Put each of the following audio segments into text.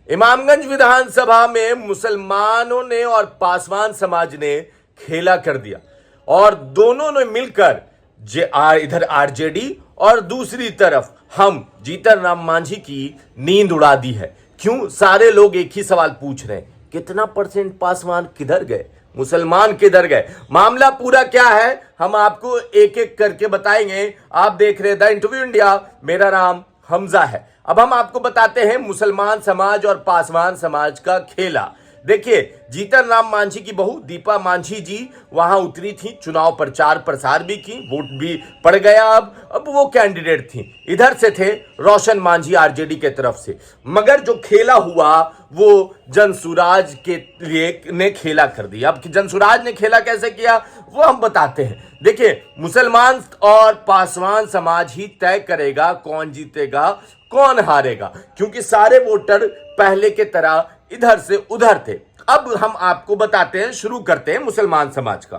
इमामगंज विधानसभा में मुसलमानों ने और पासवान समाज ने खेला कर दिया और दोनों ने मिलकर इधर आरजेडी और दूसरी तरफ हम जीतन राम मांझी की नींद उड़ा दी है। क्यों? सारे लोग एक ही सवाल पूछ रहे हैं, कितना परसेंट पासवान किधर गए, मुसलमान किधर गए? मामला पूरा क्या है हम आपको एक एक करके बताएंगे। आप देख रहे द इंटरव्यू इंडिया, मेरा नाम हमजा है। अब हम आपको बताते हैं मुसलमान समाज और पासवान समाज का खेला। देखिए, जीतन राम मांझी की बहू दीपा मांझी जी वहां उतरी थी, चुनाव प्रचार प्रसार भी की, वोट भी पड़ गया। अब वो कैंडिडेट थी। इधर से थे रोशन मांझी आरजेडी के तरफ से। मगर जो खेला हुआ वो जनसुराज के लिए ने खेला कर दिया। अब जनसुराज ने खेला कैसे किया वो हम बताते हैं। देखिए, मुसलमान और पासवान समाज ही तय करेगा कौन जीतेगा कौन हारेगा, क्योंकि सारे वोटर पहले के तरह इधर से उधर थे। अब हम आपको बताते हैं, शुरू करते हैं मुसलमान समाज का।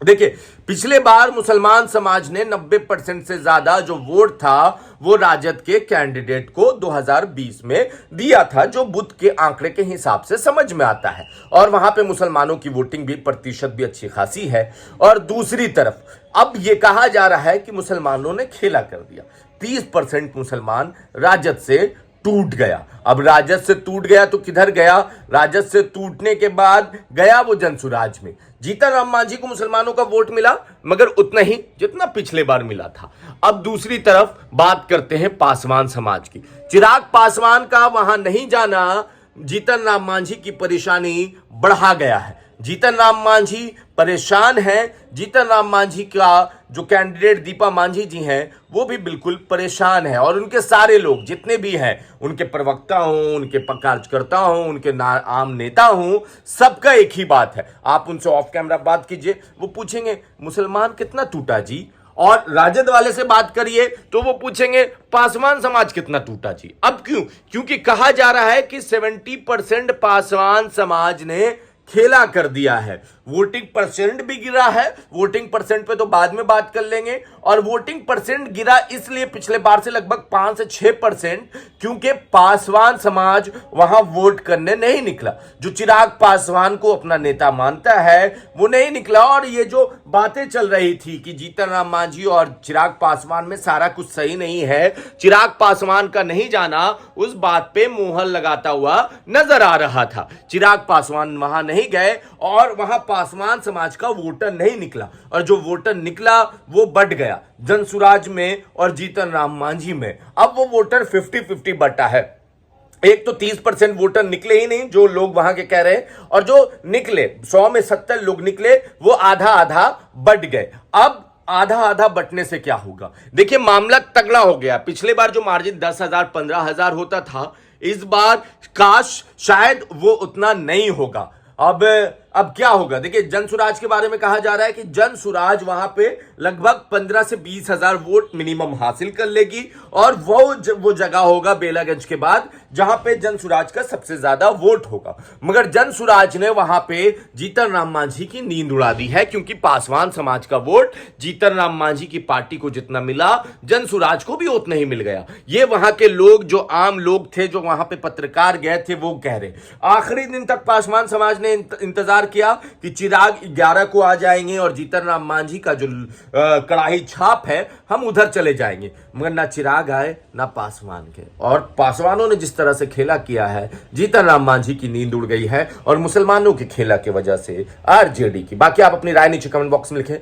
देखिए, पिछले बार मुसलमान समाज ने 90% से ज्यादा जो वोट था वो राजद के कैंडिडेट को 2020 में दिया था, जो बुध के आंकड़े के हिसाब से समझ में आता है। और वहां पे मुसलमानों की वोटिंग भी प्रतिशत भी अच्छी खासी है। और दूसरी तरफ अब ये कहा जा रहा है कि मुसलमानों ने खेला कर दिया। 30% मुसलमान राजद से टूट गया। अब राजद से टूट गया तो किधर गया? राजद से टूटने के बाद गया वो जनसुराज में। जीतन राम मांझी को मुसलमानों का वोट मिला, मगर उतना ही जितना पिछले बार मिला था। अब दूसरी तरफ बात करते हैं पासवान समाज की। चिराग पासवान का वहां नहीं जाना जीतन राम मांझी की परेशानी बढ़ा गया है। जीतन राम मांझी परेशान है। जीतन राम मांझी का जो कैंडिडेट दीपा मांझी जी हैं वो भी बिल्कुल परेशान है। और उनके सारे लोग जितने भी हैं, उनके प्रवक्ता हों, उनके कार्यकर्ता हों, उनके आम नेता हों, सबका एक ही बात है। आप उनसे ऑफ कैमरा बात कीजिए, वो पूछेंगे मुसलमान कितना टूटा जी। और राजद वाले से बात करिए तो वो पूछेंगे पासवान समाज कितना टूटा जी। अब क्यों? क्योंकि कहा जा रहा है कि 70% पासवान समाज ने खेला कर दिया है। वोटिंग परसेंट भी गिरा है। वोटिंग परसेंट पे तो बाद में बात कर लेंगे। और वोटिंग परसेंट गिरा इसलिए पिछले बार से लगभग 5 से 6%, क्योंकि पासवान समाज वहां वोट करने नहीं निकला। जो चिराग पासवान को अपना नेता मानता है वो नहीं निकला। और ये जो बातें चल रही थी कि जीतन राम मांझी और चिराग पासवान में सारा कुछ सही नहीं है, चिराग पासवान का नहीं जाना, उस बात पे मोहर लगाता हुआ नजर आ रहा था। चिराग पासवान वहां नहीं गए और वहां पासवान समाज का वोटर नहीं निकला। और जो वोटर निकला वो बढ़ गया जनसुराज में और जीतन राम मांझी में। अब वो वोटर 50-50 बटा है। एक तो 30% वोटर निकले ही नहीं जो लोग वहां के कह रहे हैं, और जो निकले 100 में 70 लोग निकले वो आधा आधा बढ़ गए। अब आधा आधा बटने से क्या होगा? देखिए, मामला तगड़ा हो गया। पिछले बार जो मार्जिन 10,000 15,000 होता था, इस बार काश शायद वो उतना नहीं होगा। अब क्या होगा? देखिए, जनसुराज के बारे में कहा जा रहा है कि जनसुराज वहां पे लगभग 15 से 20 हजार वोट मिनिमम हासिल कर लेगी। और वो जगह होगा बेलागंज के बाद जहां पे जनसुराज का सबसे ज्यादा वोट होगा। मगर जनसुराज ने वहां पे जीतन राम मांझी की नींद उड़ा दी है, क्योंकि पासवान समाज का वोट जीतन राम मांझी की पार्टी को जितना मिला, जनसुराज को भी उतना ही मिल गया। ये वहां के लोग, जो आम लोग थे, जो वहां पे पत्रकार गए थे, वो कह रहे। आखिरी दिन तक पासवान समाज ने इंतजार किया कि चिराग 11 को आ जाएंगे और जीतन राम मांझी का जो कड़ाही छाप है हम उधर चले जाएंगे। मगर ना चिराग आए ना पासवान के। और पासवानों ने जिस तरह से खेला किया है, जीतन राम मांझी की नींद उड़ गई है और मुसलमानों की खेला की वजह से आरजेडी की। बाकी आप अपनी राय नीचे कमेंट बॉक्स में लिखें।